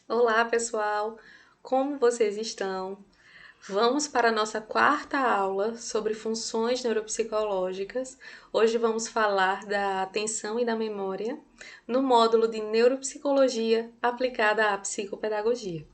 Olá, pessoal! Como vocês estão? Vamos para a nossa quarta aula sobre funções neuropsicológicas. Hoje vamos falar da atenção e da memória no módulo de neuropsicologia aplicada à psicopedagogia.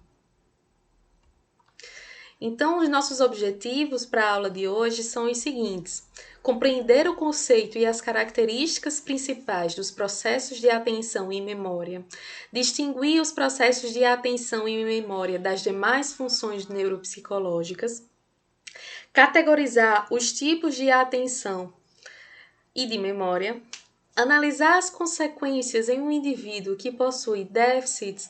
Então, os nossos objetivos para a aula de hoje são os seguintes: compreender o conceito e as características principais dos processos de atenção e memória, distinguir os processos de atenção e memória das demais funções neuropsicológicas, categorizar os tipos de atenção e de memória, analisar as consequências em um indivíduo que possui déficits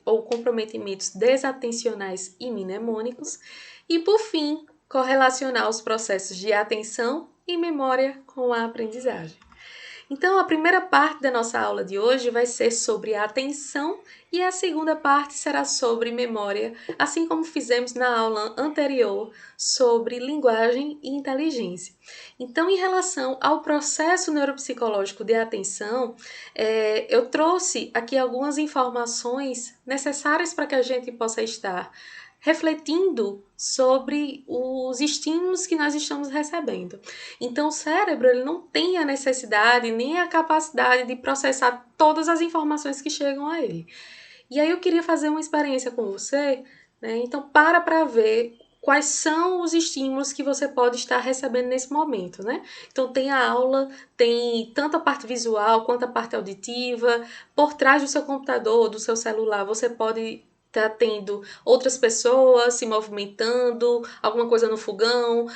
ou comprometimentos desatencionais e mnemônicos e, por fim, correlacionar os processos de atenção e memória com a aprendizagem. Então, a primeira parte da nossa aula de hoje vai ser sobre a atenção e a segunda parte será sobre memória, assim como fizemos na aula anterior sobre linguagem e inteligência. Então, em relação ao processo neuropsicológico de atenção, eu trouxe aqui algumas informações necessárias para que a gente possa estar refletindo sobre os estímulos que nós estamos recebendo. Então, o cérebro ele não tem a necessidade nem a capacidade de processar todas as informações que chegam a ele. E aí eu queria fazer uma experiência com você, né? Então, para ver quais são os estímulos que você pode estar recebendo nesse momento, né? Então, tem a aula, tem tanto a parte visual quanto a parte auditiva. Por trás do seu computador, do seu celular, você pode tá tendo outras pessoas se movimentando, alguma coisa no fogão,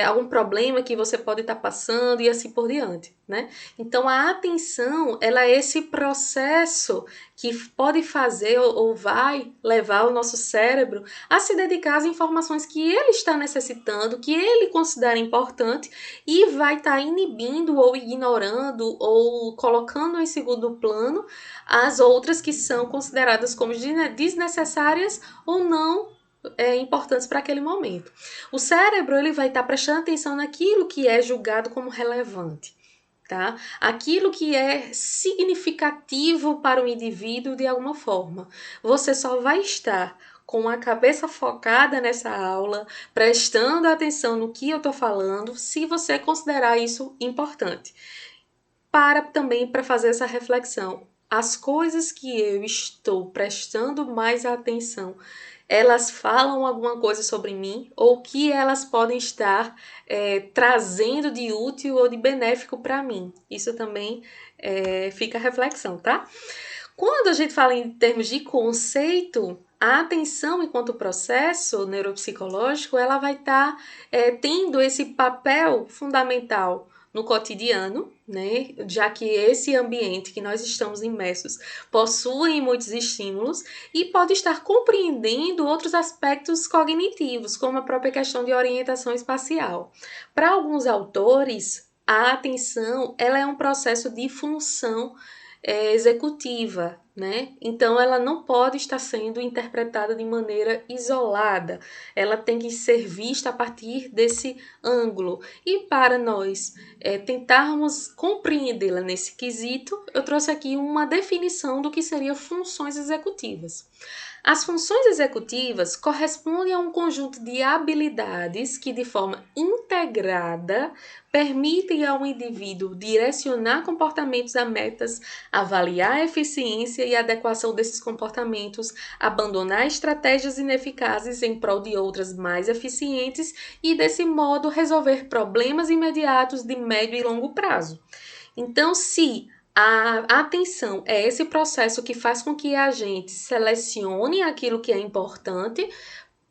algum problema que você pode estar passando e assim por diante, né? Então a atenção, ela é esse processo que pode fazer ou vai levar o nosso cérebro a se dedicar às informações que ele está necessitando, que ele considera importante e vai estar inibindo ou ignorando ou colocando em segundo plano as outras que são consideradas como desnecessárias ou não importantes para aquele momento. O cérebro ele vai estar prestando atenção naquilo que é julgado como relevante, tá? Aquilo que é significativo para o indivíduo de alguma forma. Você só vai estar com a cabeça focada nessa aula, prestando atenção no que eu estou falando, se você considerar isso importante. Para fazer essa reflexão. As coisas que eu estou prestando mais atenção, elas falam alguma coisa sobre mim ou que elas podem estar trazendo de útil ou de benéfico para mim. Isso também fica a reflexão, tá? Quando a gente fala em termos de conceito, a atenção enquanto processo neuropsicológico, ela vai estar tendo esse papel fundamental no cotidiano, né? Já que esse ambiente que nós estamos imersos possui muitos estímulos e pode estar compreendendo outros aspectos cognitivos, como a própria questão de orientação espacial. Para alguns autores, a atenção ela é um processo de função executiva, né? Então ela não pode estar sendo interpretada de maneira isolada, ela tem que ser vista a partir desse ângulo. E para nós tentarmos compreendê-la nesse quesito, eu trouxe aqui uma definição do que seriam funções executivas. As funções executivas correspondem a um conjunto de habilidades que, de forma integrada, permitem ao indivíduo direcionar comportamentos a metas, avaliar a eficiência e adequação desses comportamentos, abandonar estratégias ineficazes em prol de outras mais eficientes e, desse modo, resolver problemas imediatos de médio e longo prazo. Então, se a atenção é esse processo que faz com que a gente selecione aquilo que é importante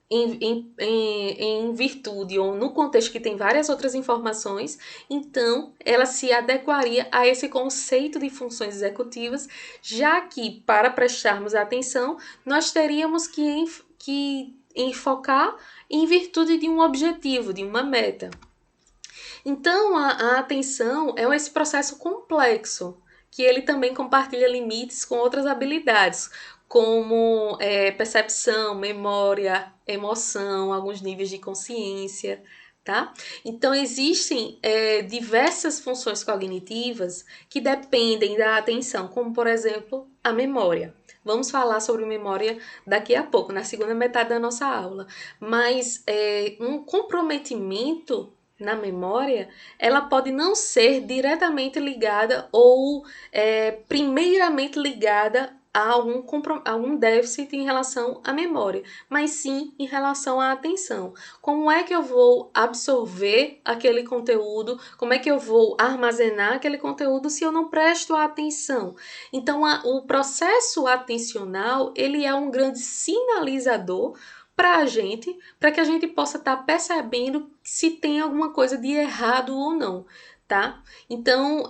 em virtude ou no contexto que tem várias outras informações, então ela se adequaria a esse conceito de funções executivas, já que para prestarmos atenção nós teríamos que enfocar em virtude de um objetivo, de uma meta. Então a atenção é esse processo complexo, que ele também compartilha limites com outras habilidades, como percepção, memória, emoção, alguns níveis de consciência, tá? Então existem diversas funções cognitivas que dependem da atenção, como por exemplo a memória. Vamos falar sobre memória daqui a pouco, na segunda metade da nossa aula. Mas um comprometimento na memória, ela pode não ser diretamente ligada ou primeiramente ligada a algum déficit em relação à memória, mas sim em relação à atenção. Como é que eu vou absorver aquele conteúdo? Como é que eu vou armazenar aquele conteúdo se eu não presto atenção? Então, o processo atencional, ele é um grande sinalizador para a gente, para que a gente possa estar percebendo se tem alguma coisa de errado ou não, tá? Então,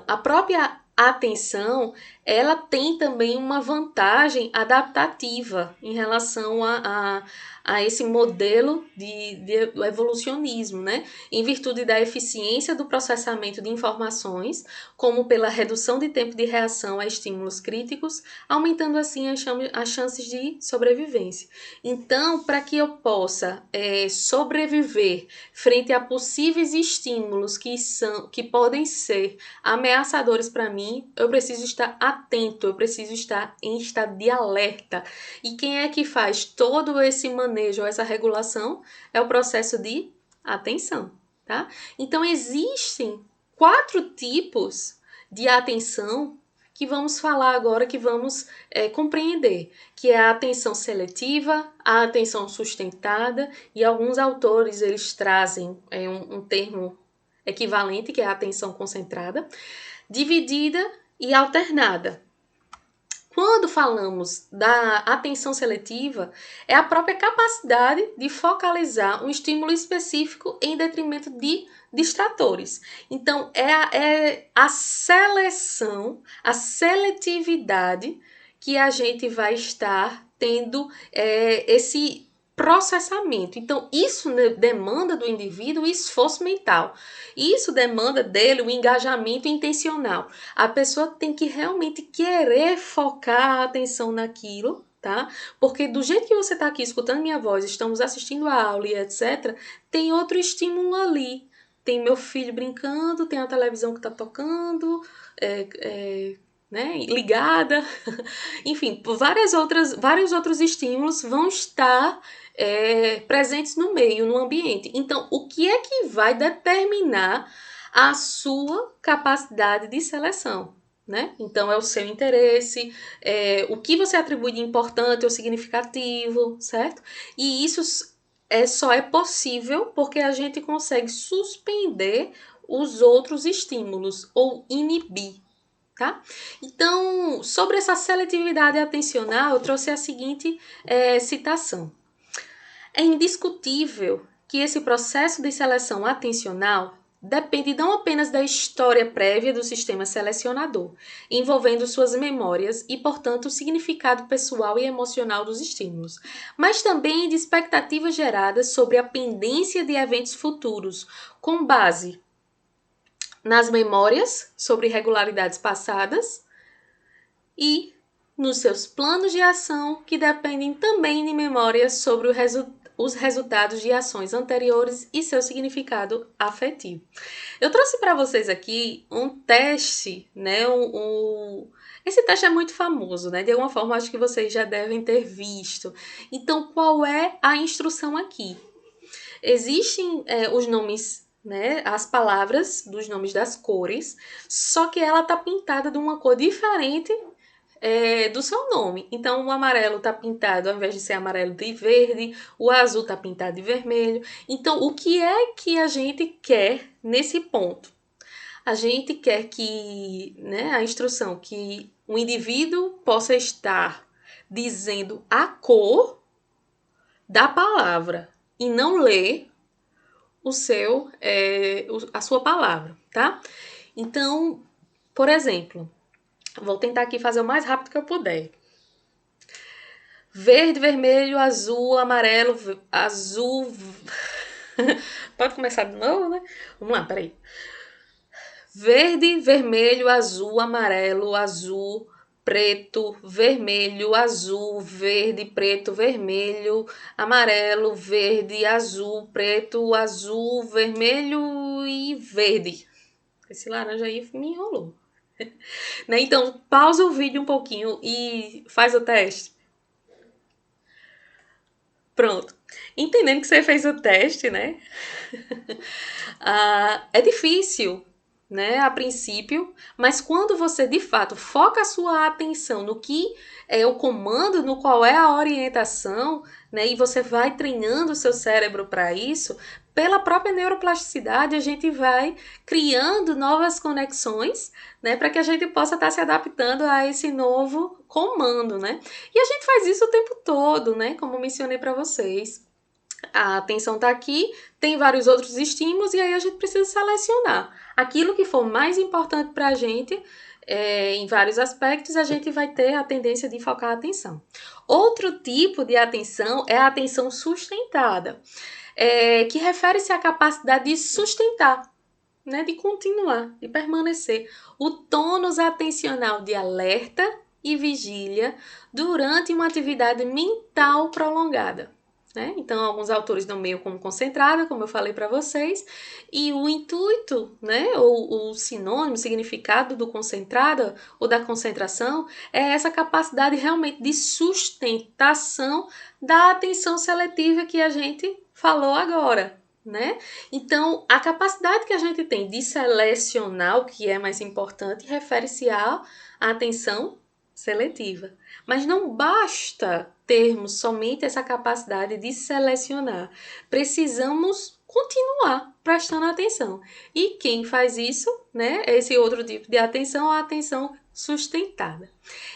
a própria atenção, ela tem também uma vantagem adaptativa em relação a esse modelo do evolucionismo, né? Em virtude da eficiência do processamento de informações, como pela redução de tempo de reação a estímulos críticos, aumentando assim as chances de sobrevivência. Então, para que eu possa sobreviver frente a possíveis estímulos que podem ser ameaçadores para mim, eu preciso estar atento, eu preciso estar em estado de alerta. E quem é que faz todo esse manejo, essa regulação? É o processo de atenção, tá? Então, existem 4 tipos de atenção que vamos falar agora, que vamos compreender, que é a atenção seletiva, a atenção sustentada, e alguns autores eles trazem um termo equivalente, que é a atenção concentrada, dividida e alternada. Quando falamos da atenção seletiva, é a própria capacidade de focalizar um estímulo específico em detrimento de distratores. Então, é a seleção, a seletividade que a gente vai estar tendo esse processamento. Então, isso demanda do indivíduo esforço mental. Isso demanda dele o engajamento intencional. A pessoa tem que realmente querer focar a atenção naquilo, tá? Porque do jeito que você está aqui escutando minha voz, estamos assistindo a aula e etc., tem outro estímulo ali. Tem meu filho brincando, tem a televisão que está tocando, né, ligada. Enfim, vários outros estímulos vão estar presentes no meio, no ambiente. Então, o que é que vai determinar a sua capacidade de seleção? Né? Então, é o seu interesse, o que você atribui de importante ou significativo, certo? E isso só é possível porque a gente consegue suspender os outros estímulos ou inibir. Tá? Então, sobre essa seletividade atencional, eu trouxe a seguinte citação. É indiscutível que esse processo de seleção atencional depende não apenas da história prévia do sistema selecionador, envolvendo suas memórias e, portanto, o significado pessoal e emocional dos estímulos, mas também de expectativas geradas sobre a pendência de eventos futuros, com base nas memórias sobre irregularidades passadas e nos seus planos de ação, que dependem também de memórias sobre os resultados de ações anteriores e seu significado afetivo. Eu trouxe para vocês aqui um teste, né? Esse teste é muito famoso, né? De alguma forma, acho que vocês já devem ter visto. Então, qual é a instrução aqui? Existem os nomes, né, as palavras dos nomes das cores, só que ela tá pintada de uma cor diferente do seu nome. Então, o amarelo tá pintado, ao invés de ser amarelo, de verde, o azul tá pintado de vermelho. Então, o que é que a gente quer nesse ponto? A gente quer que, né, a instrução, que o indivíduo possa estar dizendo a cor da palavra e não ler a sua palavra, tá? Então, por exemplo, vou tentar aqui fazer o mais rápido que eu puder. Verde, vermelho, azul, amarelo, azul... Pode começar de novo, né? Vamos lá, peraí. Verde, vermelho, azul, amarelo, azul, preto, vermelho, azul, verde, preto, vermelho, amarelo, verde, azul, preto, azul, vermelho e verde. Esse laranja aí me enrolou. Né? Então, pausa o vídeo um pouquinho e faz o teste. Pronto. Entendendo que você fez o teste, né? É difícil, né, a princípio, mas quando você de fato foca a sua atenção no que é o comando, no qual é a orientação, né, e você vai treinando o seu cérebro para isso, pela própria neuroplasticidade a gente vai criando novas conexões, né, para que a gente possa estar se adaptando a esse novo comando, né? E a gente faz isso o tempo todo, né, como mencionei para vocês. A atenção está aqui, tem vários outros estímulos e aí a gente precisa selecionar. Aquilo que for mais importante para a gente, em vários aspectos, a gente vai ter a tendência de focar a atenção. Outro tipo de atenção é a atenção sustentada, que refere-se à capacidade de sustentar, né, de continuar, de permanecer. O tônus atencional de alerta e vigília durante uma atividade mental prolongada. Né? Então, alguns autores nomeiam como concentrada, como eu falei para vocês, e o intuito, né, ou o sinônimo, o significado do concentrada ou da concentração é essa capacidade realmente de sustentação da atenção seletiva que a gente falou agora. Né? Então, a capacidade que a gente tem de selecionar o que é mais importante refere-se à atenção seletiva. Mas não basta termos somente essa capacidade de selecionar. Precisamos continuar prestando atenção. E quem faz isso, né? Esse outro tipo de atenção, a atenção sustentada.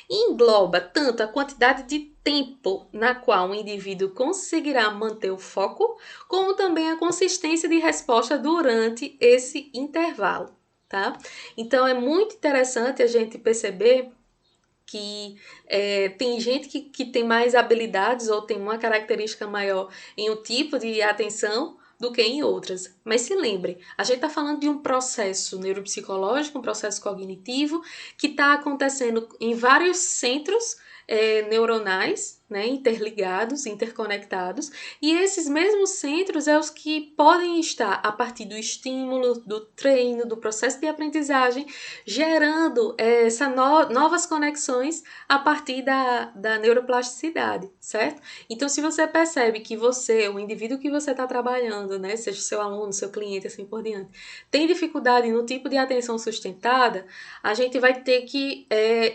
Engloba tanto a quantidade de tempo na qual o indivíduo conseguirá manter o foco, como também a consistência de resposta durante esse intervalo, tá? Então é muito interessante a gente perceber que tem gente que tem mais habilidades ou tem uma característica maior em um tipo de atenção do que em outras. Mas se lembre, a gente está falando de um processo neuropsicológico, um processo cognitivo que está acontecendo em vários centros neuronais, né, interligados, interconectados, e esses mesmos centros é os que podem estar a partir do estímulo, do treino, do processo de aprendizagem, gerando novas conexões a partir da neuroplasticidade, certo? Então, se você percebe que você, o indivíduo que você está trabalhando, né, seja seu aluno, seu cliente, assim por diante, tem dificuldade no tipo de atenção sustentada, a gente vai ter que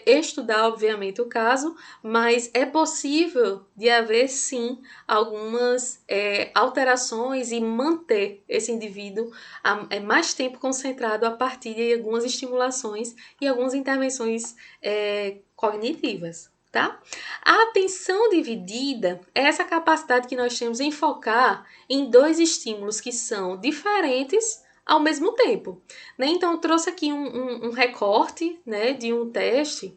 estudar, obviamente, o caso, mas é possível de haver, sim, algumas alterações e manter esse indivíduo mais tempo concentrado a partir de algumas estimulações e algumas intervenções cognitivas. Tá? A atenção dividida é essa capacidade que nós temos em focar em dois estímulos que são diferentes ao mesmo tempo. Né? Então, eu trouxe aqui um recorte, né, de um teste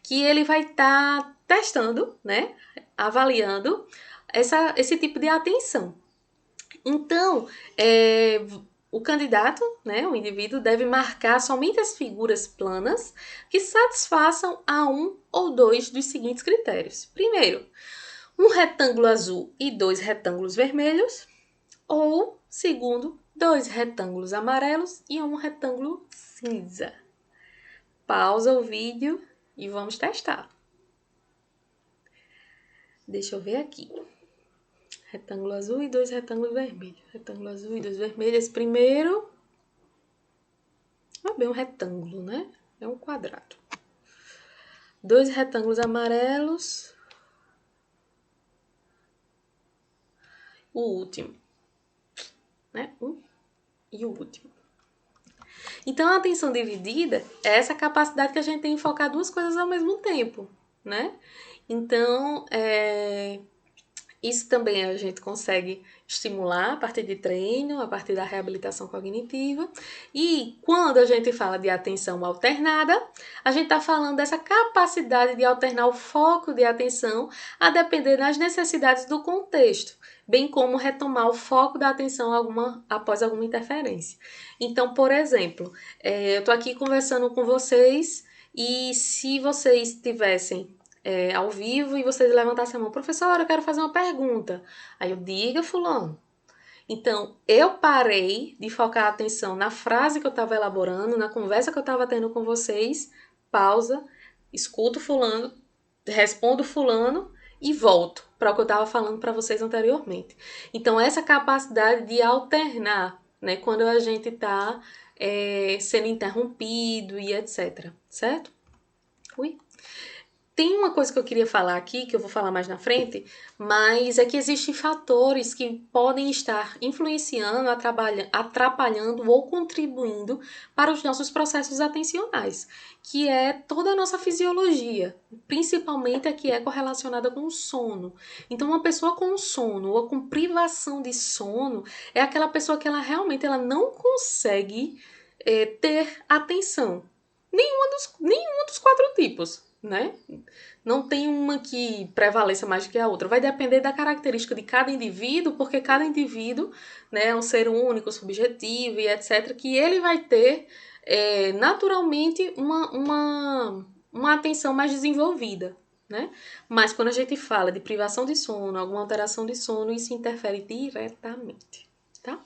que ele vai estar testando, né, avaliando esse tipo de atenção. Então, o candidato, né, o indivíduo, deve marcar somente as figuras planas que satisfaçam a um ou dois dos seguintes critérios. Primeiro, um retângulo azul e dois retângulos vermelhos. Ou, segundo, dois retângulos amarelos e um retângulo cinza. Pausa o vídeo e vamos testar. Deixa eu ver aqui. Retângulo azul e dois retângulos vermelhos. Retângulo azul e dois vermelhos. Esse primeiro não é bem um retângulo, né? É um quadrado. Dois retângulos amarelos. O último, né? Um e o último. Então, a atenção dividida é essa capacidade que a gente tem de focar duas coisas ao mesmo tempo, né? Então, isso também a gente consegue estimular a partir de treino, a partir da reabilitação cognitiva. E quando a gente fala de atenção alternada, a gente está falando dessa capacidade de alternar o foco de atenção a depender das necessidades do contexto, bem como retomar o foco da atenção após alguma interferência. Então, por exemplo, eu estou aqui conversando com vocês e se vocês tivessem ao vivo e vocês levantassem a mão, professora, eu quero fazer uma pergunta. Aí eu diga fulano. Então, eu parei de focar a atenção na frase que eu estava elaborando, na conversa que eu estava tendo com vocês, pausa, escuto fulano, respondo fulano e volto para o que eu estava falando para vocês anteriormente. Então, essa capacidade de alternar, né, quando a gente está sendo interrompido e etc. Certo? Ui. Tem uma coisa que eu queria falar aqui, que eu vou falar mais na frente, mas é que existem fatores que podem estar influenciando, atrapalhando ou contribuindo para os nossos processos atencionais, que é toda a nossa fisiologia, principalmente a que é correlacionada com o sono. Então, uma pessoa com sono ou com privação de sono é aquela pessoa que ela realmente não consegue ter atenção. Nenhuma dos quatro tipos, né? Não tem uma que prevaleça mais do que a outra. Vai depender da característica de cada indivíduo, porque cada indivíduo, né, é um ser único, subjetivo e etc., que ele vai ter naturalmente uma atenção mais desenvolvida, né? Mas quando a gente fala de privação de sono, alguma alteração de sono, isso interfere diretamente, tá?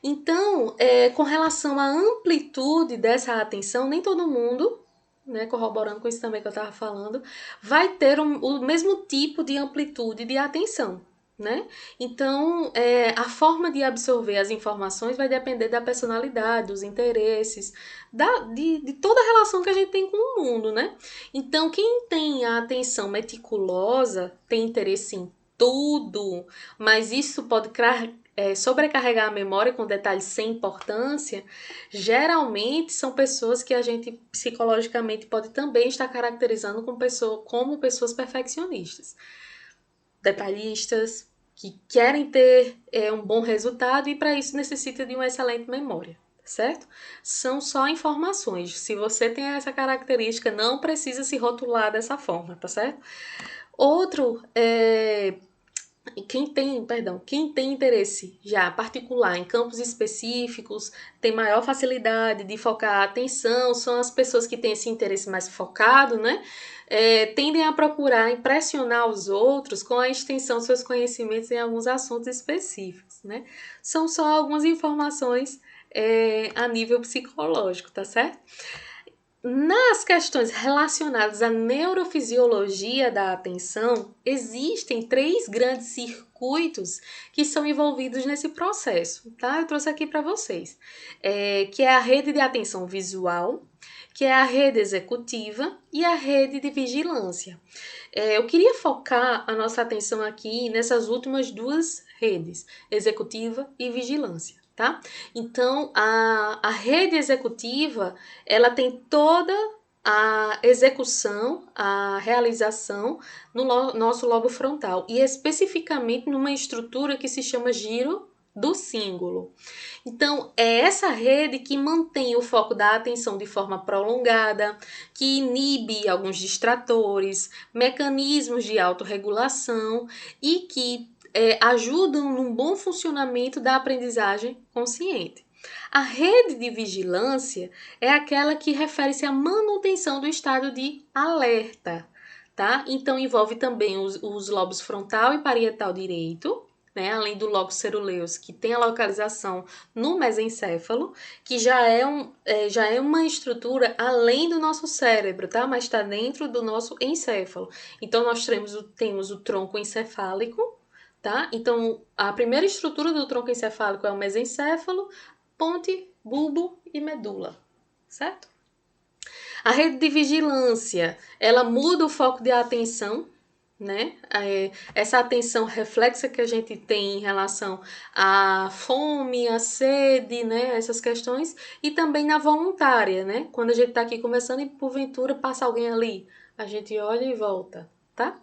Então, com relação à amplitude dessa atenção, nem todo mundo, né, corroborando com isso também que eu estava falando, vai ter o mesmo tipo de amplitude de atenção, né? Então, a forma de absorver as informações vai depender da personalidade, dos interesses, de toda a relação que a gente tem com o mundo, né? Então, quem tem a atenção meticulosa tem interesse em tudo, mas isso pode sobrecarregar a memória com detalhes sem importância, geralmente são pessoas que a gente psicologicamente pode também estar caracterizando como pessoas perfeccionistas, detalhistas, que querem ter um bom resultado e para isso necessita de uma excelente memória, certo? São só informações. Se você tem essa característica, não precisa se rotular dessa forma, tá certo? Outro quem tem interesse já particular em campos específicos, tem maior facilidade de focar a atenção, são as pessoas que têm esse interesse mais focado, né? Tendem a procurar impressionar os outros com a extensão dos seus conhecimentos em alguns assuntos específicos, né? São só algumas informações a nível psicológico, tá certo? Nas questões relacionadas à neurofisiologia da atenção, existem 3 grandes circuitos que são envolvidos nesse processo, tá? Eu trouxe aqui para vocês, que é a rede de atenção visual, que é a rede executiva e a rede de vigilância. Eu queria focar a nossa atenção aqui nessas últimas 2 redes, executiva e vigilância. Tá? Então, a rede executiva, ela tem toda a execução, a realização no nosso lobo frontal e especificamente numa estrutura que se chama giro do cíngulo. Então, é essa rede que mantém o foco da atenção de forma prolongada, que inibe alguns distratores, mecanismos de autorregulação e que ajudam no bom funcionamento da aprendizagem consciente. A rede de vigilância é aquela que refere-se à manutenção do estado de alerta, tá? Então envolve também os lobos frontal e parietal direito, né? Além do lobo ceruleus, que tem a localização no mesencéfalo, que já é uma estrutura além do nosso cérebro, tá? Mas está dentro do nosso encéfalo. Então nós temos o tronco encefálico, tá? Então, a primeira estrutura do tronco encefálico é o mesencéfalo, ponte, bulbo e medula, certo? A rede de vigilância, ela muda o foco de atenção, né? Essa atenção reflexa que a gente tem em relação à fome, à sede, né? Essas questões, e também na voluntária, né? Quando a gente tá aqui conversando e porventura passa alguém ali, a gente olha e volta, tá?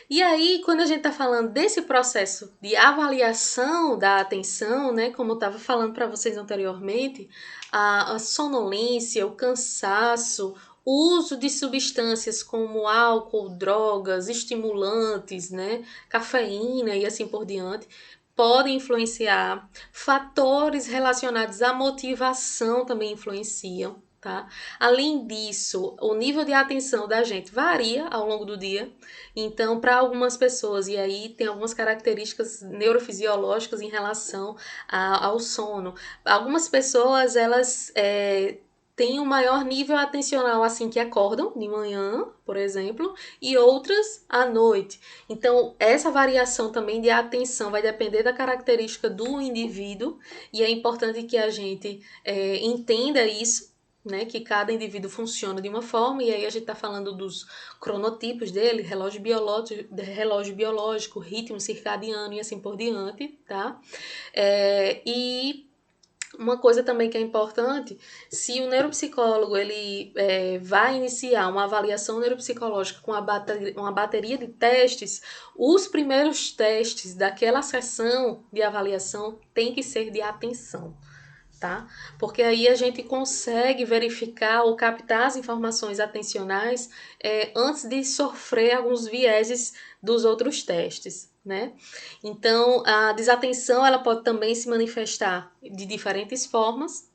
E aí, quando a gente está falando desse processo de avaliação da atenção, né, como eu estava falando para vocês anteriormente, a sonolência, o cansaço, o uso de substâncias como álcool, drogas, estimulantes, né, cafeína e assim por diante, podem influenciar. Fatores relacionados à motivação também influenciam. tá? Além disso, o nível de atenção da gente varia ao longo do dia. Então, para algumas pessoas, e aí tem algumas características neurofisiológicas em relação ao sono. Algumas pessoas, elas têm um maior nível atencional assim que acordam de manhã, por exemplo, e outras à noite. Então, essa variação também de atenção vai depender da característica do indivíduo, e é importante que a gente entenda isso, né, que cada indivíduo funciona de uma forma, e aí a gente está falando dos cronotipos dele, relógio biológico, ritmo circadiano e assim por diante, tá? E uma coisa também que é importante, se o neuropsicólogo ele vai iniciar uma avaliação neuropsicológica com uma bateria de testes, os primeiros testes daquela sessão de avaliação tem que ser de atenção. Tá? Porque aí a gente consegue verificar ou captar as informações atencionais antes de sofrer alguns vieses dos outros testes, né? Então, a desatenção ela pode também se manifestar de diferentes formas.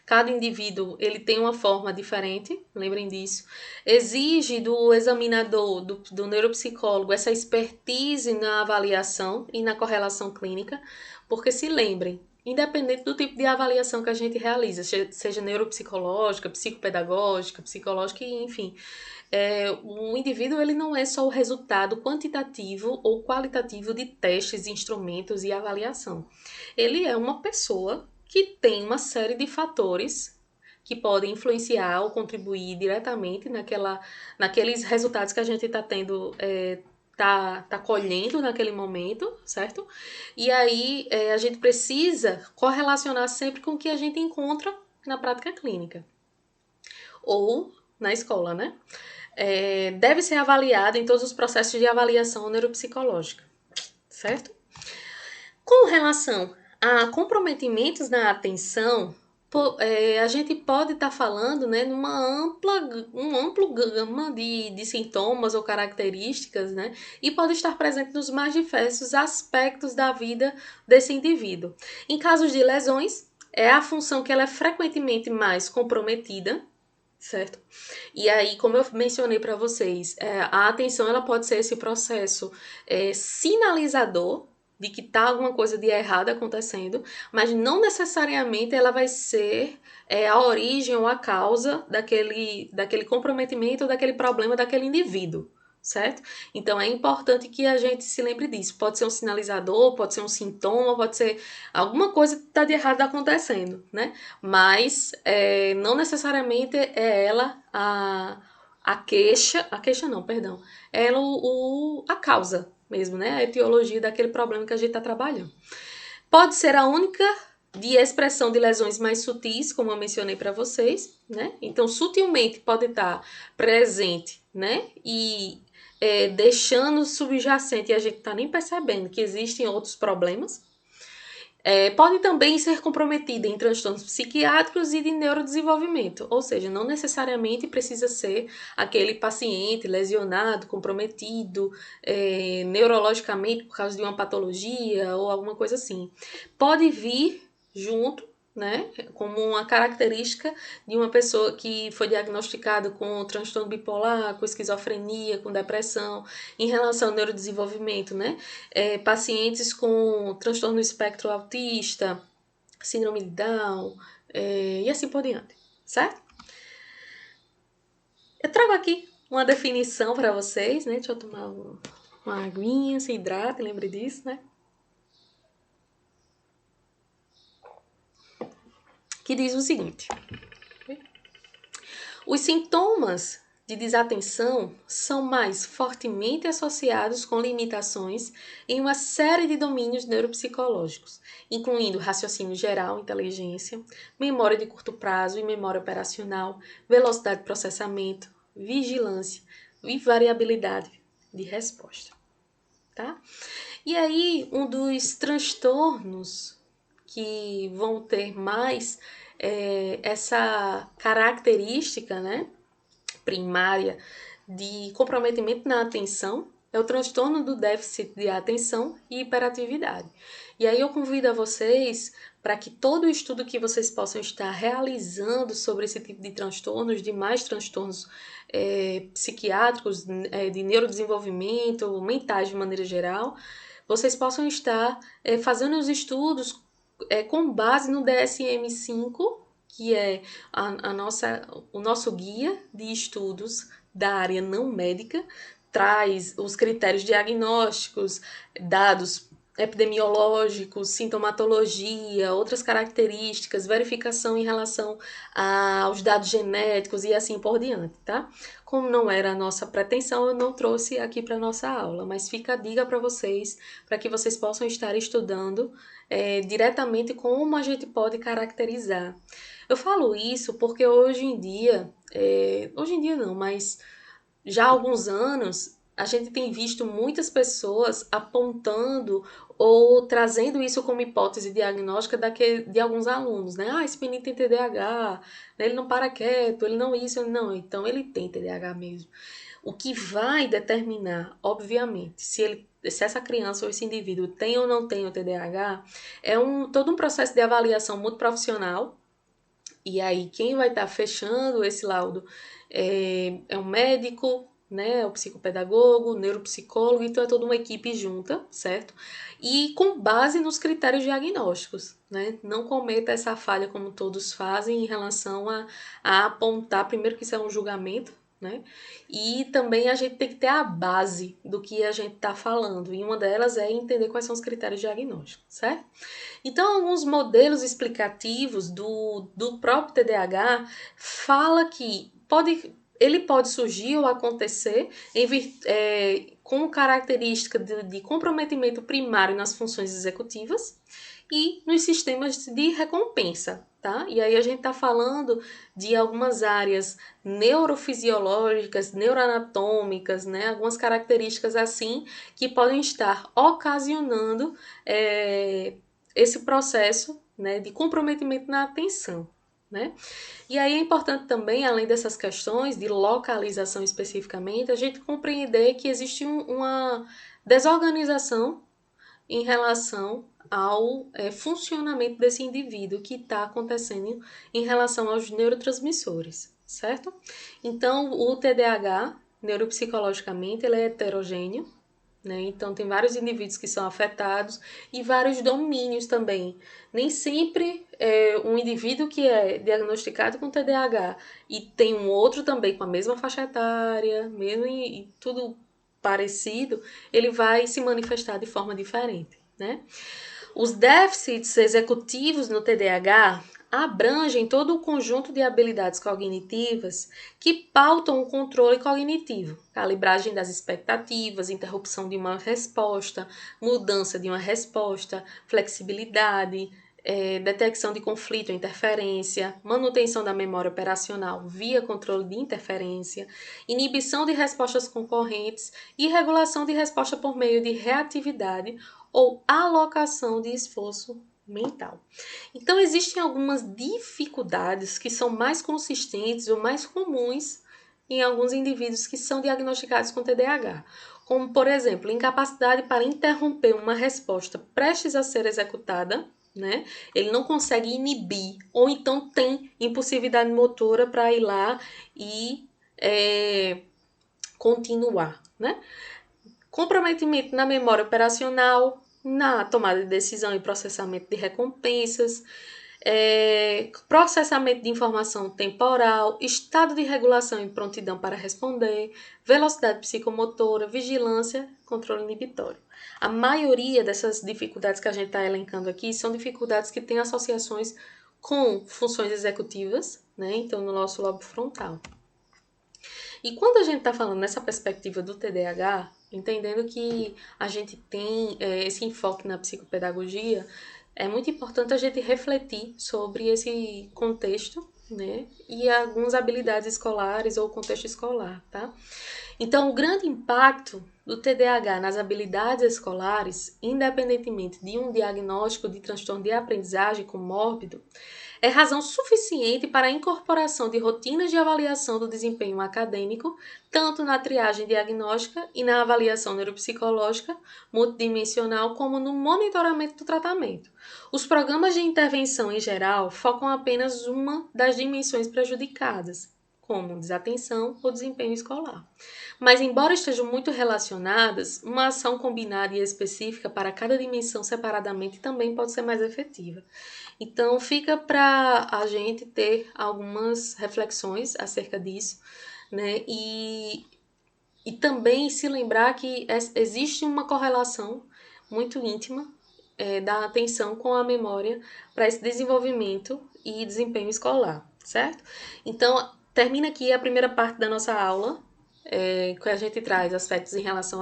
Cada indivíduo ele tem uma forma diferente, lembrem disso. Exige do examinador, do neuropsicólogo, essa expertise na avaliação e na correlação clínica, porque se lembrem, independente do tipo de avaliação que a gente realiza, seja neuropsicológica, psicopedagógica, psicológica, enfim, o indivíduo ele não é só o resultado quantitativo ou qualitativo de testes, instrumentos e avaliação. Ele é uma pessoa que tem uma série de fatores que podem influenciar ou contribuir diretamente naqueles resultados que a gente está tendo, tá colhendo naquele momento, certo? E aí a gente precisa correlacionar sempre com o que a gente encontra na prática clínica ou na escola, né? Deve ser avaliado em todos os processos de avaliação neuropsicológica, certo? Com relação a comprometimentos na atenção, a gente pode estar falando, né, um amplo gama de sintomas ou características, né, e pode estar presente nos mais diversos aspectos da vida desse indivíduo. Em casos de lesões, é a função que ela é frequentemente mais comprometida, certo? E aí, como eu mencionei para vocês, a atenção ela pode ser esse processo sinalizador de que tá alguma coisa de errado acontecendo, mas não necessariamente ela vai ser a origem ou a causa daquele comprometimento ou daquele problema daquele indivíduo, certo? Então é importante que a gente se lembre disso. Pode ser um sinalizador, pode ser um sintoma, pode ser alguma coisa que tá de errado acontecendo, né? Mas não necessariamente é ela a queixa não, perdão, é ela a causa mesmo, né? A etiologia daquele problema que a gente está trabalhando. Pode ser a única de expressão de lesões mais sutis, como eu mencionei para vocês, né? Então, sutilmente pode estar presente, né? E deixando subjacente e a gente tá nem percebendo que existem outros problemas. Pode também ser comprometida em transtornos psiquiátricos e de neurodesenvolvimento, ou seja, não necessariamente precisa ser aquele paciente lesionado, comprometido neurologicamente por causa de uma patologia ou alguma coisa assim. Pode vir junto, né, como uma característica de uma pessoa que foi diagnosticada com transtorno bipolar, com esquizofrenia, com depressão, em relação ao neurodesenvolvimento, né? Pacientes com transtorno do espectro autista, síndrome de Down, e assim por diante, certo? Eu trago aqui uma definição para vocês, né? Deixa eu tomar uma aguinha, se hidrata, lembre disso, né? Que diz o seguinte: os sintomas de desatenção são mais fortemente associados com limitações em uma série de domínios neuropsicológicos, incluindo raciocínio geral, inteligência, memória de curto prazo e memória operacional, velocidade de processamento, vigilância e variabilidade de resposta, tá? E aí, um dos transtornos que vão ter mais essa característica, né, primária de comprometimento na atenção é o transtorno do déficit de atenção e hiperatividade. E aí eu convido a vocês para que todo o estudo que vocês possam estar realizando sobre esse tipo de transtornos, demais transtornos psiquiátricos, de neurodesenvolvimento, mentais de maneira geral, vocês possam estar fazendo os estudos com base no DSM-5, que é o nosso guia de estudos da área não médica, traz os critérios diagnósticos, dados epidemiológicos, sintomatologia, outras características, verificação em relação aos dados genéticos e assim por diante, tá? Como não era a nossa pretensão, eu não trouxe aqui para nossa aula, mas fica a dica para vocês, para que vocês possam estar estudando diretamente como a gente pode caracterizar. Eu falo isso porque hoje em dia não, mas já há alguns anos, a gente tem visto muitas pessoas apontando ou trazendo isso como hipótese diagnóstica de alguns alunos, né? Ah, esse menino tem TDAH, né? Ele não para quieto, ele não isso, ele não. Então, ele tem TDAH mesmo. O que vai determinar, obviamente, se essa criança ou esse indivíduo tem ou não tem o TDAH, é todo um processo de avaliação muito profissional. E aí, quem vai estar fechando esse laudo é um médico, né, o psicopedagogo, o neuropsicólogo, então é toda uma equipe junta, certo? E com base nos critérios diagnósticos, né? Não cometa essa falha como todos fazem em relação a apontar, primeiro que isso é um julgamento, né? E também a gente tem que ter a base do que a gente está falando, e uma delas é entender quais são os critérios diagnósticos, certo? Então, alguns modelos explicativos do próprio TDAH fala que ele pode surgir ou acontecer com característica de comprometimento primário nas funções executivas e nos sistemas de recompensa, tá? E aí a gente está falando de algumas áreas neurofisiológicas, neuroanatômicas, né? Algumas características assim que podem estar ocasionando esse processo, né, de comprometimento na atenção, né? E aí é importante também, além dessas questões de localização especificamente, a gente compreender que existe uma desorganização em relação ao funcionamento desse indivíduo que está acontecendo em relação aos neurotransmissores, certo? Então, o TDAH, neuropsicologicamente, ele é heterogêneo, né? Então, tem vários indivíduos que são afetados e vários domínios também. Nem sempre um indivíduo que é diagnosticado com TDAH e tem um outro também com a mesma faixa etária, mesmo e tudo parecido, ele vai se manifestar de forma diferente, né? Os déficits executivos no TDAH abrangem todo o conjunto de habilidades cognitivas que pautam o controle cognitivo, calibragem das expectativas, interrupção de uma resposta, mudança de uma resposta, flexibilidade, detecção de conflito ou interferência, manutenção da memória operacional via controle de interferência, inibição de respostas concorrentes e regulação de resposta por meio de reatividade ou alocação de esforço mental. Então, existem algumas dificuldades que são mais consistentes ou mais comuns em alguns indivíduos que são diagnosticados com TDAH, como, por exemplo, incapacidade para interromper uma resposta prestes a ser executada, né? Ele não consegue inibir, ou então tem impulsividade motora para ir lá e continuar, né? Comprometimento na memória operacional, na tomada de decisão e processamento de recompensas, processamento de informação temporal, estado de regulação e prontidão para responder, velocidade psicomotora, vigilância, controle inibitório. A maioria dessas dificuldades que a gente está elencando aqui são dificuldades que têm associações com funções executivas, né? Então, no nosso lobo frontal. E quando a gente está falando nessa perspectiva do TDAH, entendendo que a gente tem esse enfoque na psicopedagogia, é muito importante a gente refletir sobre esse contexto, né? E algumas habilidades escolares ou contexto escolar, tá? Então, o grande impacto do TDAH nas habilidades escolares, independentemente de um diagnóstico de transtorno de aprendizagem comórbido, é razão suficiente para a incorporação de rotinas de avaliação do desempenho acadêmico, tanto na triagem diagnóstica e na avaliação neuropsicológica multidimensional, como no monitoramento do tratamento. Os programas de intervenção, em geral, focam apenas uma das dimensões prejudicadas, como desatenção ou desempenho escolar. Mas, embora estejam muito relacionadas, uma ação combinada e específica para cada dimensão separadamente também pode ser mais efetiva. Então, fica para a gente ter algumas reflexões acerca disso, né? E também se lembrar que existe uma correlação muito íntima da atenção com a memória para esse desenvolvimento e desempenho escolar, certo? Então, termina aqui a primeira parte da nossa aula, que a gente traz aspectos em relação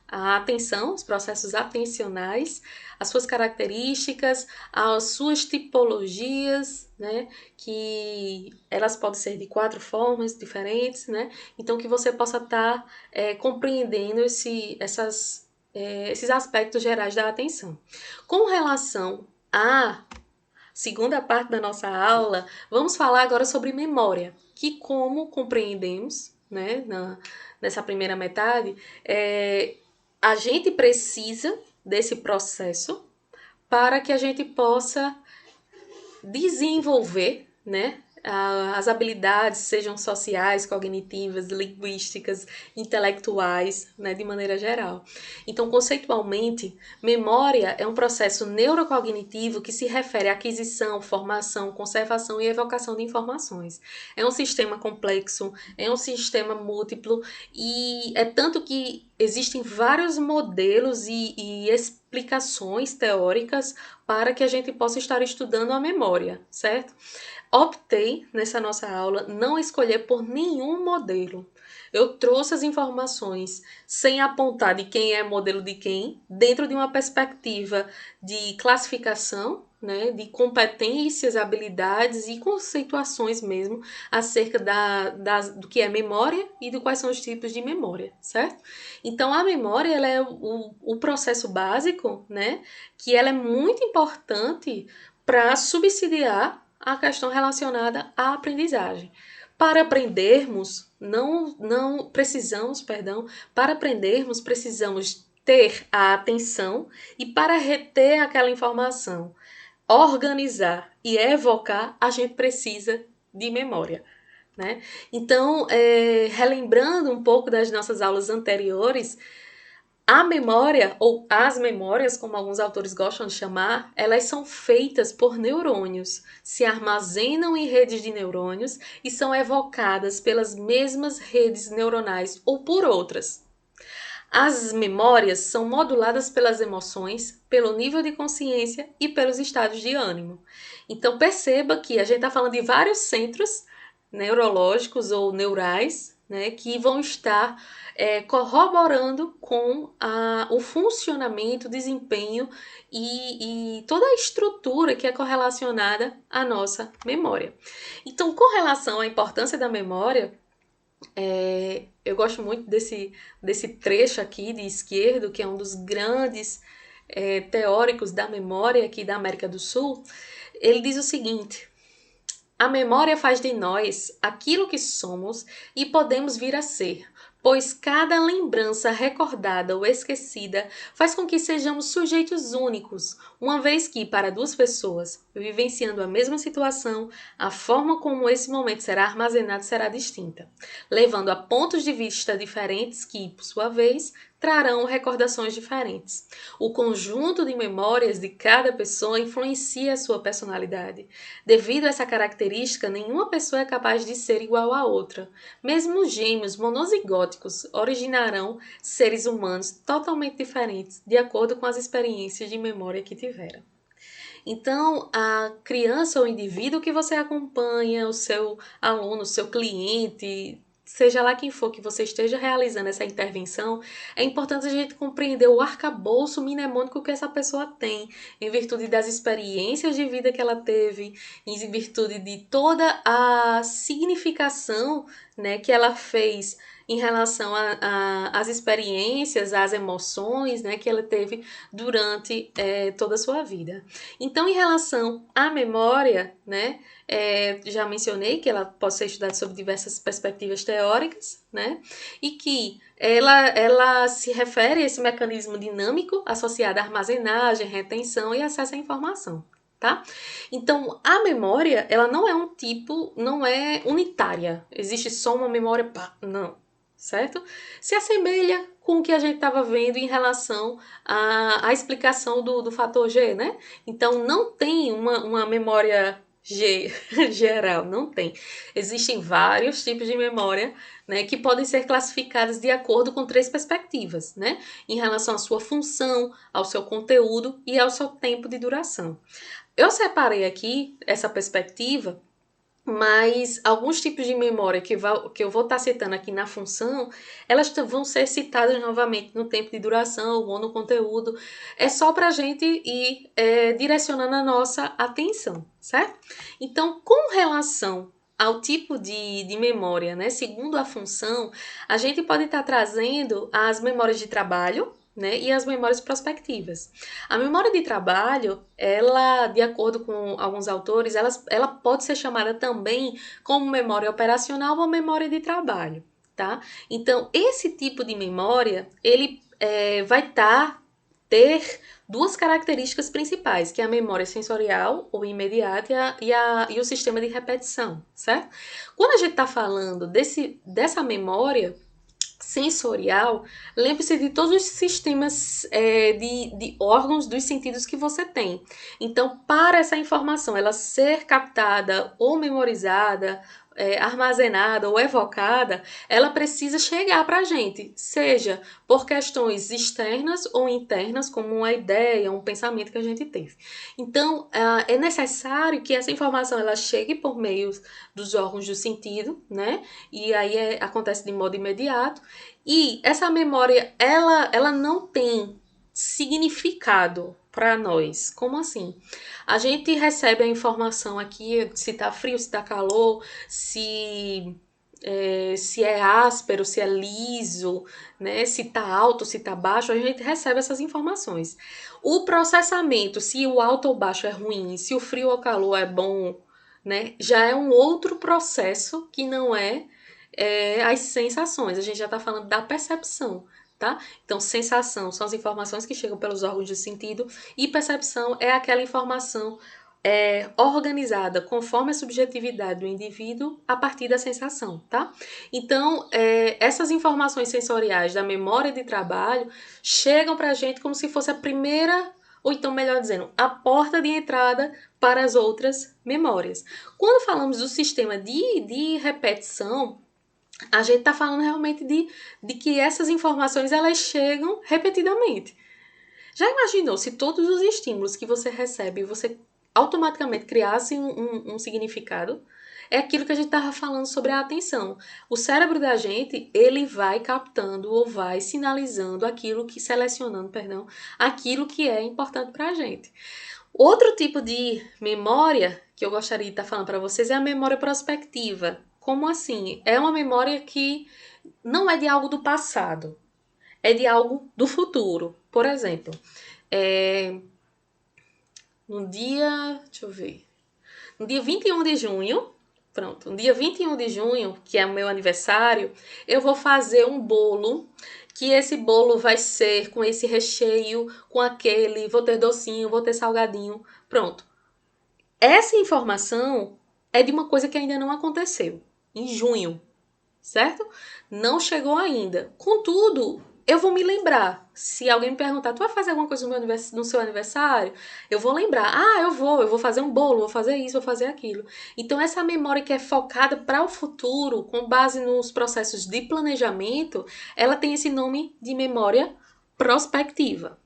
à atenção, os processos atencionais, as suas características, as suas tipologias, né, que elas podem ser de 4 formas diferentes, né, então que você possa estar compreendendo esses aspectos gerais da atenção. Com relação à segunda parte da nossa aula, vamos falar agora sobre memória, que como compreendemos, né, nessa primeira metade, a gente precisa desse processo para que a gente possa desenvolver, né, as habilidades, sejam sociais, cognitivas, linguísticas, intelectuais, né, de maneira geral. Então, conceitualmente, memória é um processo neurocognitivo que se refere à aquisição, formação, conservação e evocação de informações. É um sistema complexo, é um sistema múltiplo e é tanto que existem vários modelos e explicações teóricas para que a gente possa estar estudando a memória, certo? Optei, nessa nossa aula, não escolher por nenhum modelo. Eu trouxe as informações sem apontar de quem é modelo de quem, dentro de uma perspectiva de classificação, né, de competências, habilidades e conceituações mesmo acerca do que é memória e de quais são os tipos de memória, certo? Então, a memória ela é o processo básico, né, que ela é muito importante para subsidiar a questão relacionada à aprendizagem. Para aprendermos, não precisamos, perdão, para aprendermos precisamos ter a atenção e para reter aquela informação, organizar e evocar, a gente precisa de memória, né? Então, relembrando um pouco das nossas aulas anteriores, a memória, ou as memórias, como alguns autores gostam de chamar, elas são feitas por neurônios, se armazenam em redes de neurônios e são evocadas pelas mesmas redes neuronais ou por outras. As memórias são moduladas pelas emoções, pelo nível de consciência e pelos estados de ânimo. Então perceba que a gente está falando de vários centros neurológicos ou neurais, né, que vão estar corroborando com o funcionamento, o desempenho e toda a estrutura que é correlacionada à nossa memória. Então, com relação à importância da memória, eu gosto muito desse trecho aqui de Izquierdo, que é um dos grandes teóricos da memória aqui da América do Sul. Ele diz o seguinte: a memória faz de nós aquilo que somos e podemos vir a ser, pois cada lembrança recordada ou esquecida faz com que sejamos sujeitos únicos, uma vez que, para duas pessoas vivenciando a mesma situação, a forma como esse momento será armazenado será distinta, levando a pontos de vista diferentes que, por sua vez, trarão recordações diferentes. O conjunto de memórias de cada pessoa influencia a sua personalidade. Devido a essa característica, nenhuma pessoa é capaz de ser igual à outra. Mesmo gêmeos monozigóticos originarão seres humanos totalmente diferentes, de acordo com as experiências de memória que tiveram. Então, a criança ou indivíduo que você acompanha, o seu aluno, o seu cliente, seja lá quem for que você esteja realizando essa intervenção, é importante a gente compreender o arcabouço mnemônico que essa pessoa tem, em virtude das experiências de vida que ela teve, em virtude de toda a significação, né, que ela fez em relação às experiências, às emoções, né, que ela teve durante toda a sua vida. Então, em relação à memória, né, já mencionei que ela pode ser estudada sob diversas perspectivas teóricas, né, e que ela se refere a esse mecanismo dinâmico associado à armazenagem, retenção e acesso à informação. Tá? Então, a memória, ela não é um tipo, não é unitária. Existe só uma memória, pá, não, certo? Se assemelha com o que a gente estava vendo em relação à explicação do fator G, né? Então, não tem uma memória G geral, não tem. Existem vários tipos de memória, né, que podem ser classificadas de acordo com 3 perspectivas, né? Em relação à sua função, ao seu conteúdo e ao seu tempo de duração. Eu separei aqui essa perspectiva, mas alguns tipos de memória que eu vou estar citando aqui na função, elas vão ser citadas novamente no tempo de duração ou no conteúdo. É só para a gente ir direcionando a nossa atenção, certo? Então, com relação ao tipo de memória, né, segundo a função, a gente pode estar trazendo as memórias de trabalho, né, e as memórias prospectivas. A memória de trabalho, ela, de acordo com alguns autores, ela pode ser chamada também como memória operacional ou memória de trabalho, tá? Então, esse tipo de memória, ele vai ter 2 características principais, que é a memória sensorial ou imediata e o sistema de repetição, certo? Quando a gente está falando dessa memória sensorial, lembre-se de todos os sistemas de órgãos dos sentidos que você tem. Então, para essa informação ela ser captada ou memorizada, armazenada ou evocada, ela precisa chegar para a gente, seja por questões externas ou internas, como uma ideia, um pensamento que a gente teve. Então, é necessário que essa informação ela chegue por meio dos órgãos do sentido, né? E aí acontece de modo imediato. E essa memória, ela não tem significado para nós. Como assim? A gente recebe a informação aqui, se tá frio, se tá calor, se é áspero, se é liso, né? Se tá alto, se tá baixo, a gente recebe essas informações. O processamento, se o alto ou baixo é ruim, se o frio ou calor é bom, né? Já é um outro processo que não as sensações. A gente já está falando da percepção, tá? Então, sensação são as informações que chegam pelos órgãos de sentido e percepção é aquela informação organizada conforme a subjetividade do indivíduo a partir da sensação, tá? Então, essas informações sensoriais da memória de trabalho chegam para a gente como se fosse a primeira, ou então, melhor dizendo, a porta de entrada para as outras memórias. Quando falamos do sistema de repetição, a gente está falando realmente de que essas informações elas chegam repetidamente. Já imaginou se todos os estímulos que você recebe você automaticamente criasse um significado? É aquilo que a gente estava falando sobre a atenção. O cérebro da gente, ele vai captando ou vai sinalizando selecionando, perdão, aquilo que é importante para a gente. Outro tipo de memória que eu gostaria de estar falando para vocês é a memória prospectiva. Como assim? É uma memória que não é de algo do passado, é de algo do futuro. Por exemplo, no dia, deixa eu ver, no dia 21 de junho, pronto, no dia 21 de junho, que é o meu aniversário, eu vou fazer um bolo, que esse bolo vai ser com esse recheio, com aquele, vou ter docinho, vou ter salgadinho, pronto. Essa informação é de uma coisa que ainda não aconteceu, em junho, certo? Não chegou ainda. Contudo, eu vou me lembrar. Se alguém me perguntar, tu vai fazer alguma coisa no seu aniversário? Eu vou lembrar. Ah, eu vou fazer um bolo, vou fazer isso, vou fazer aquilo. Então, essa memória que é focada para o futuro, com base nos processos de planejamento, ela tem esse nome de memória prospectiva.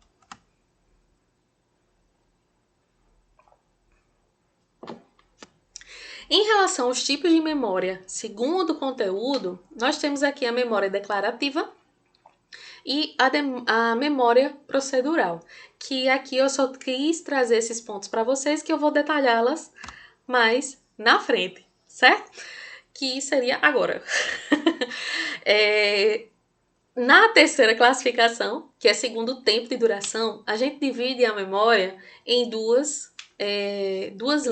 Em relação aos tipos de memória, segundo o conteúdo, nós temos aqui a memória declarativa e a memória procedural, que aqui eu só quis trazer esses pontos para vocês, que eu vou detalhá-las mais na frente, certo? que seria agora. Na terceira classificação, que é segundo o tempo de duração, a gente divide a memória em duas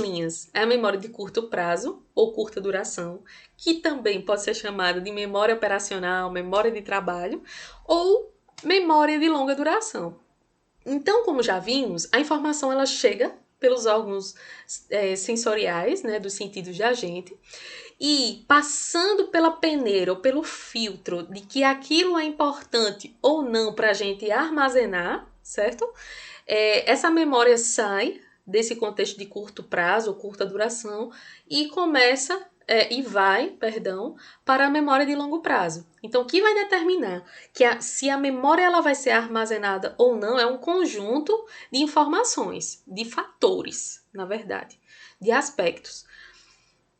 linhas. É a memória de curto prazo, ou curta duração, que também pode ser chamada de memória operacional, memória de trabalho, ou memória de longa duração. Então, como já vimos, a informação ela chega pelos órgãos sensoriais, né, dos sentidos da gente, e passando pela peneira ou pelo filtro de que aquilo é importante ou não para a gente armazenar, certo? Essa memória sai desse contexto de curto prazo ou curta duração e vai, para a memória de longo prazo. Então, o que vai determinar se a memória ela vai ser armazenada ou não é um conjunto de informações, de fatores, na verdade, de aspectos.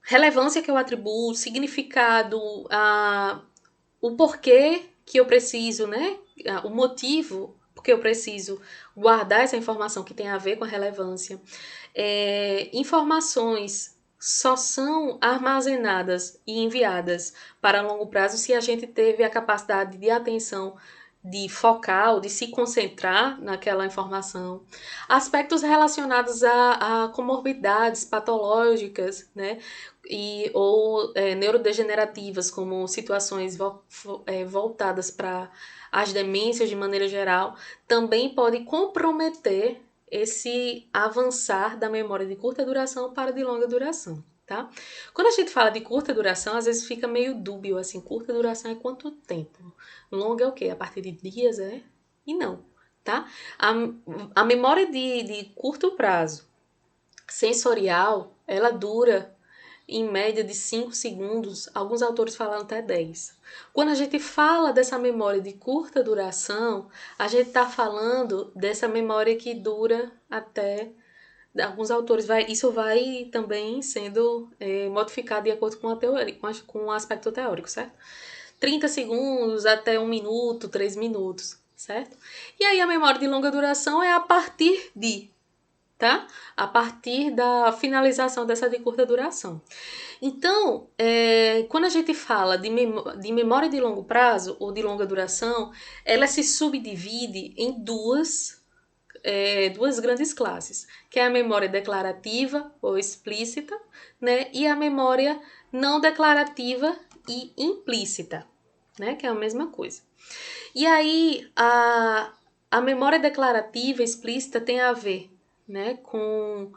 Relevância que eu atribuo, significado, o porquê que eu preciso, né? O motivo porque eu preciso guardar essa informação que tem a ver com a relevância. Informações só são armazenadas e enviadas para longo prazo se a gente teve a capacidade de atenção, de focar, de se concentrar naquela informação. Aspectos relacionados a comorbidades patológicas, né? Ou neurodegenerativas, como situações voltadas para as demências de maneira geral, também pode comprometer esse avançar da memória de curta duração para de longa duração, tá? Quando a gente fala de curta duração, às vezes fica meio dúbio, assim, curta duração é quanto tempo? Longa é o quê? A partir de dias, é? E não, tá? A memória de curto prazo sensorial, ela dura em média de 5 segundos, alguns autores falam até 10. Quando a gente fala dessa memória de curta duração, a gente está falando dessa memória que dura até alguns autores, isso vai também sendo modificado de acordo com a teoria, com o aspecto teórico, certo? 30 segundos até 1 minuto, 3 minutos, certo? E aí a memória de longa duração é a partir de, tá? A partir da finalização dessa de curta duração. Então, quando a gente fala de memória de longo prazo ou de longa duração, ela se subdivide em duas grandes classes, que é a memória declarativa ou explícita, né, e a memória não declarativa e implícita, né, que é a mesma coisa. E aí, a memória declarativa explícita tem a ver, né, com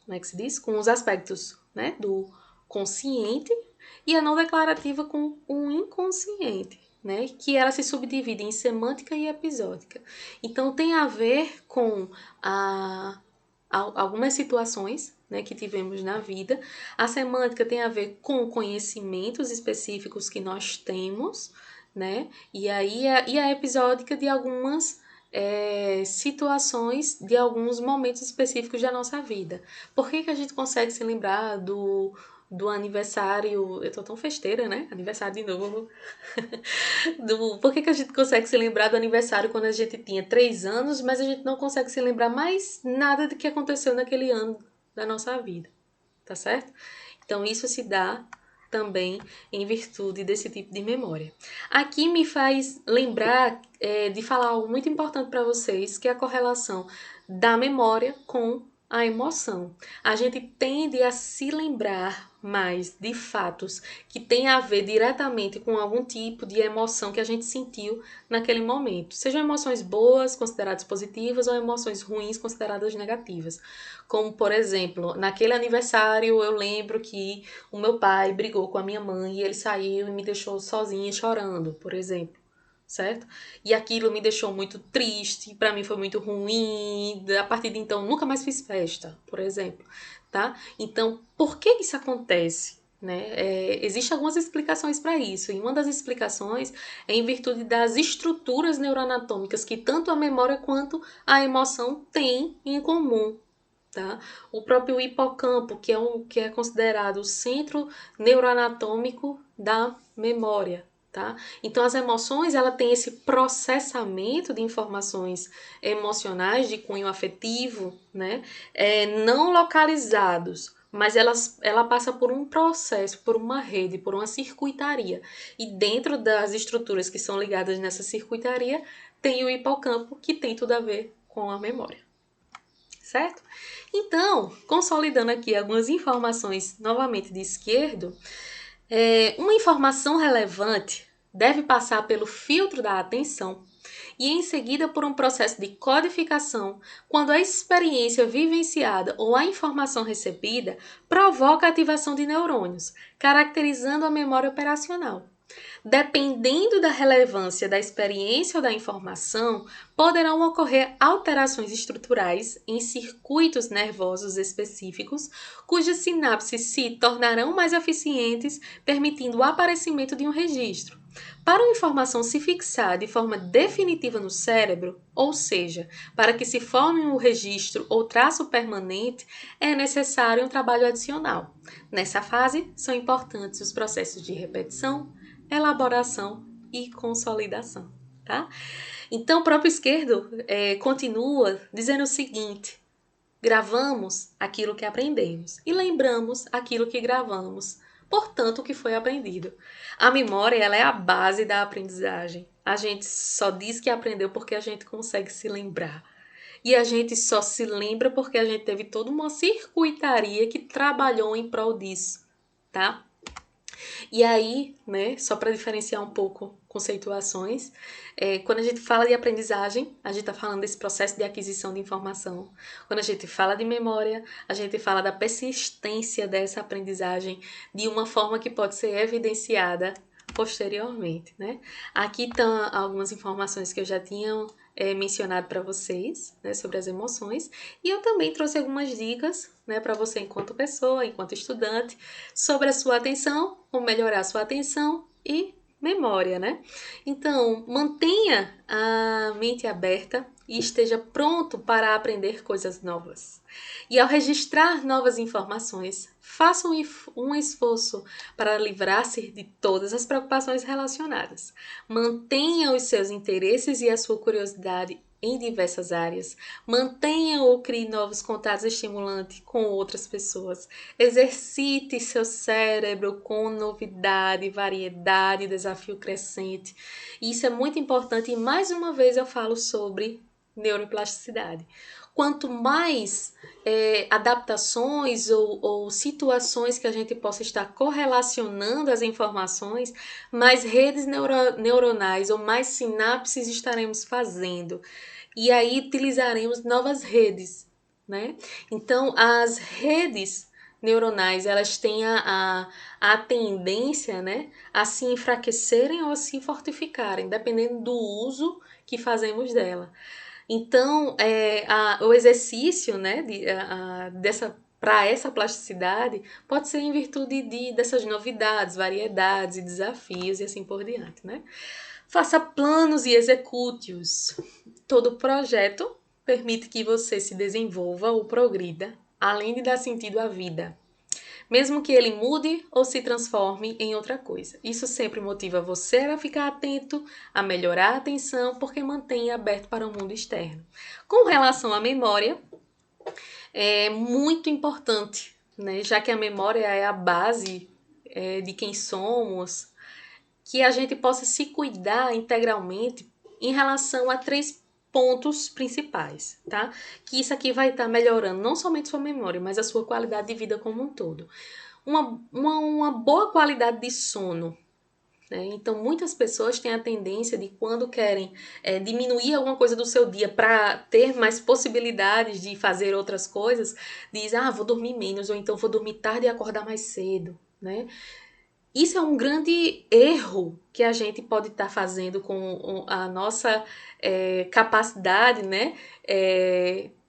como é que se diz? Com os aspectos, né, do consciente, e a não declarativa com o inconsciente, né, que ela se subdivide em semântica e episódica. Então tem a ver com algumas situações, né, que tivemos na vida. A semântica tem a ver com conhecimentos específicos que nós temos, né, e a episódica de algumas situações de alguns momentos específicos da nossa vida. Por que a gente consegue se lembrar do aniversário? Eu tô tão festeira, né? Aniversário de novo. Por que a gente consegue se lembrar do aniversário quando a gente tinha 3 anos, mas a gente não consegue se lembrar mais nada do que aconteceu naquele ano da nossa vida, tá certo? Então isso se dá também em virtude desse tipo de memória. Aqui me faz lembrar de falar algo muito importante para vocês, que é a correlação da memória com a emoção. A gente tende a se lembrar mais de fatos que têm a ver diretamente com algum tipo de emoção que a gente sentiu naquele momento. Sejam emoções boas, consideradas positivas, ou emoções ruins, consideradas negativas. Como, por exemplo, naquele aniversário eu lembro que o meu pai brigou com a minha mãe e ele saiu e me deixou sozinha chorando, por exemplo. Certo? E aquilo me deixou muito triste, para mim foi muito ruim. A partir de então, nunca mais fiz festa, por exemplo, tá? Então, por que isso acontece? Né? Existem algumas explicações para isso, e uma das explicações é em virtude das estruturas neuroanatômicas que tanto a memória quanto a emoção têm em comum. Tá? O próprio hipocampo, que é considerado o centro neuroanatômico da memória. Tá? Então, as emoções ela tem esse processamento de informações emocionais de cunho afetivo, né? Não localizados, mas ela passa por um processo, por uma rede, por uma circuitaria. E dentro das estruturas que são ligadas nessa circuitaria, tem o hipocampo, que tem tudo a ver com a memória. Certo? Então, consolidando aqui algumas informações novamente de esquerdo, uma informação relevante deve passar pelo filtro da atenção e em seguida por um processo de codificação, quando a experiência vivenciada ou a informação recebida provoca a ativação de neurônios, caracterizando a memória operacional. Dependendo da relevância da experiência ou da informação, poderão ocorrer alterações estruturais em circuitos nervosos específicos, cujas sinapses se tornarão mais eficientes, permitindo o aparecimento de um registro. Para uma informação se fixar de forma definitiva no cérebro, ou seja, para que se forme um registro ou traço permanente, é necessário um trabalho adicional. Nessa fase, são importantes os processos de repetição, elaboração e consolidação, tá? Então, o próprio esquerdo continua dizendo o seguinte: gravamos aquilo que aprendemos e lembramos aquilo que gravamos, portanto, o que foi aprendido. A memória, ela é a base da aprendizagem. A gente só diz que aprendeu porque a gente consegue se lembrar. E a gente só se lembra porque a gente teve toda uma circuitaria que trabalhou em prol disso, tá? E aí, né, só para diferenciar um pouco conceituações, quando a gente fala de aprendizagem, a gente está falando desse processo de aquisição de informação. Quando a gente fala de memória, a gente fala da persistência dessa aprendizagem de uma forma que pode ser evidenciada posteriormente, né? Aqui estão algumas informações que eu já tinha mencionado para vocês, né, sobre as emoções, e eu também trouxe algumas dicas, né, para você enquanto pessoa, enquanto estudante, sobre a sua atenção, como melhorar a sua atenção e memória, né? Então, mantenha a mente aberta e esteja pronto para aprender coisas novas. E ao registrar novas informações, faça um esforço para livrar-se de todas as preocupações relacionadas. Mantenha os seus interesses e a sua curiosidade em diversas áreas. Mantenha ou crie novos contatos estimulantes com outras pessoas. Exercite seu cérebro com novidade, variedade, desafio crescente. Isso é muito importante e mais uma vez eu falo sobre neuroplasticidade. Quanto mais adaptações ou situações que a gente possa estar correlacionando as informações, mais redes neuronais ou mais sinapses estaremos fazendo. E aí utilizaremos novas redes, né? Então, as redes neuronais, elas têm a tendência, né, a se enfraquecerem ou a se fortificarem, dependendo do uso que fazemos dela. Então, o exercício, né, para essa plasticidade pode ser em virtude dessas novidades, variedades e desafios e assim por diante, né? Faça planos e execute-os. Todo projeto permite que você se desenvolva ou progrida, além de dar sentido à vida, mesmo que ele mude ou se transforme em outra coisa. Isso sempre motiva você a ficar atento, a melhorar a atenção, porque mantém aberto para o mundo externo. Com relação à memória, é muito importante, né? Já que a memória é a base de quem somos, que a gente possa se cuidar integralmente em relação a 3 pontos principais, tá? Que isso aqui vai estar melhorando não somente sua memória, mas a sua qualidade de vida como um todo. Uma boa qualidade de sono, né? Então, muitas pessoas têm a tendência de, quando querem diminuir alguma coisa do seu dia para ter mais possibilidades de fazer outras coisas, diz, vou dormir menos, ou então vou dormir tarde e acordar mais cedo, né? Isso é um grande erro que a gente pode estar fazendo com a nossa capacidade, né,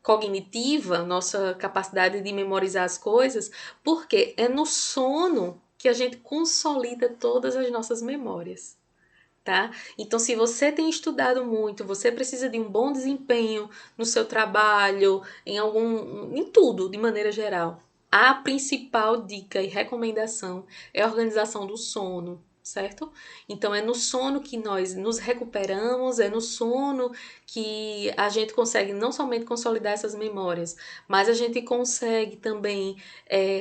cognitiva, nossa capacidade de memorizar as coisas, porque é no sono que a gente consolida todas as nossas memórias. Tá? Então, se você tem estudado muito, você precisa de um bom desempenho no seu trabalho, em tudo, de maneira geral. A principal dica e recomendação é a organização do sono, certo? Então é no sono que nós nos recuperamos, é no sono que a gente consegue não somente consolidar essas memórias, mas a gente consegue também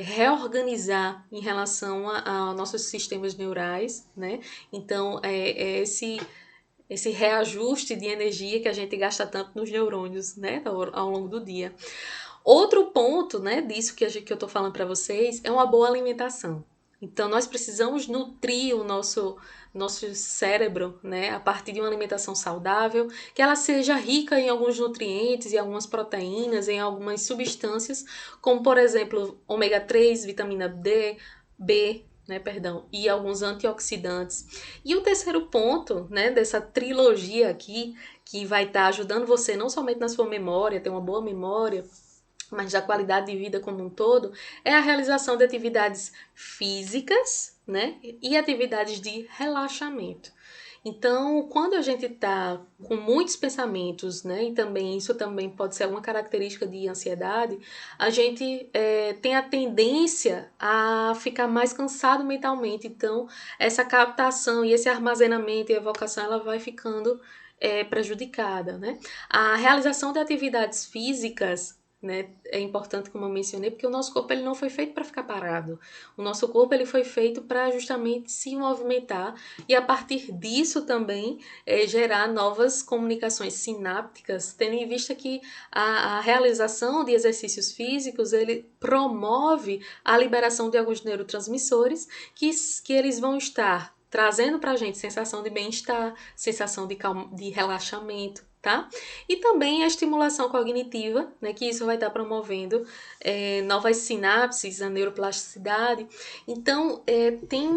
reorganizar em relação a nossos sistemas neurais, né? Então é esse reajuste de energia que a gente gasta tanto nos neurônios, né, ao longo do dia. Outro ponto, né, disso que eu tô falando para vocês é uma boa alimentação. Então, nós precisamos nutrir o nosso cérebro, né, a partir de uma alimentação saudável, que ela seja rica em alguns nutrientes, em algumas proteínas, em algumas substâncias, como, por exemplo, ômega 3, vitamina D, B, né, perdão, e alguns antioxidantes. E o terceiro ponto, né, dessa trilogia aqui, que vai estar ajudando você não somente na sua memória, ter uma boa memória, mas da qualidade de vida como um todo, é a realização de atividades físicas, né, e atividades de relaxamento. Então, quando a gente está com muitos pensamentos, né, e também isso também pode ser uma característica de ansiedade, a gente tem a tendência a ficar mais cansado mentalmente. Então, essa captação e esse armazenamento e evocação, ela vai ficando prejudicada, né? A realização de atividades físicas, né, é importante, como eu mencionei, porque o nosso corpo ele não foi feito para ficar parado. O nosso corpo ele foi feito para justamente se movimentar e a partir disso também gerar novas comunicações sinápticas, tendo em vista que a realização de exercícios físicos ele promove a liberação de alguns neurotransmissores que eles vão estar trazendo para a gente sensação de bem-estar, sensação de relaxamento, tá? E também a estimulação cognitiva, né, que isso vai estar promovendo novas sinapses, a neuroplasticidade. Então, tem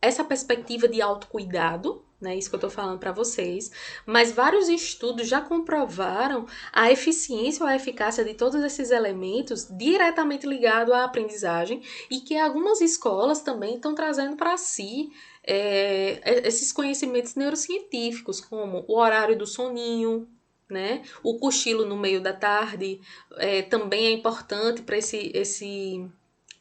essa perspectiva de autocuidado, né, isso que eu estou falando para vocês, mas vários estudos já comprovaram a eficiência ou a eficácia de todos esses elementos diretamente ligado à aprendizagem e que algumas escolas também estão trazendo para si esses conhecimentos neurocientíficos, como o horário do soninho, né? O cochilo no meio da tarde também é importante para esse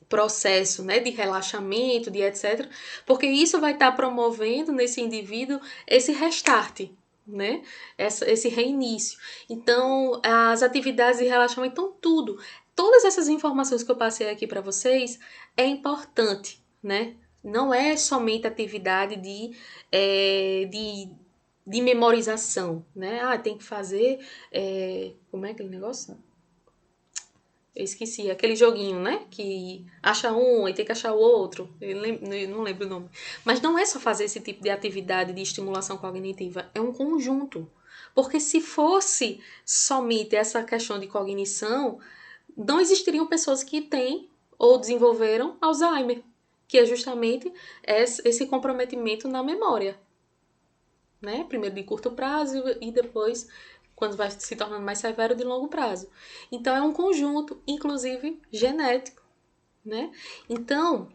processo, né, de relaxamento, de etc, porque isso vai estar promovendo nesse indivíduo esse restart, né, esse reinício. Então, as atividades de relaxamento, então todas essas informações que eu passei aqui para vocês é importante, né, não é somente atividade de memorização, né, tem que fazer, como é aquele negócio? Eu esqueci, aquele joguinho, né? Que acha um e tem que achar o outro. Eu não lembro o nome. Mas não é só fazer esse tipo de atividade de estimulação cognitiva, é um conjunto. Porque se fosse somente essa questão de cognição, não existiriam pessoas que têm ou desenvolveram Alzheimer, que é justamente esse comprometimento na memória, né? Primeiro de curto prazo e depois, quando vai se tornando mais severo, de longo prazo. Então é um conjunto, inclusive genético, né? Então,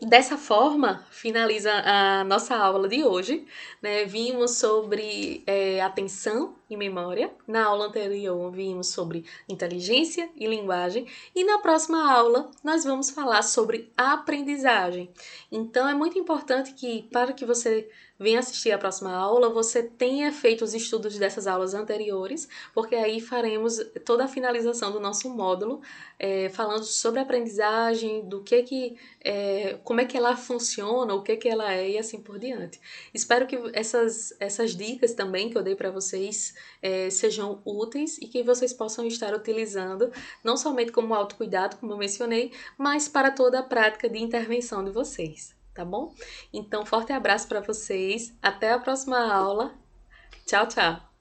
dessa forma, finaliza a nossa aula de hoje, né? Vimos sobre atenção e memória. Na aula anterior, vimos sobre inteligência e linguagem. E na próxima aula, nós vamos falar sobre aprendizagem. Então, é muito importante que, para que você venha assistir a próxima aula, você tenha feito os estudos dessas aulas anteriores, porque aí faremos toda a finalização do nosso módulo, falando sobre a aprendizagem, como é que ela funciona, o que ela é e assim por diante. Espero que essas dicas também que eu dei para vocês sejam úteis e que vocês possam estar utilizando não somente como autocuidado, como eu mencionei, mas para toda a prática de intervenção de vocês, tá bom? Então, forte abraço para vocês, até a próxima aula. Tchau, tchau!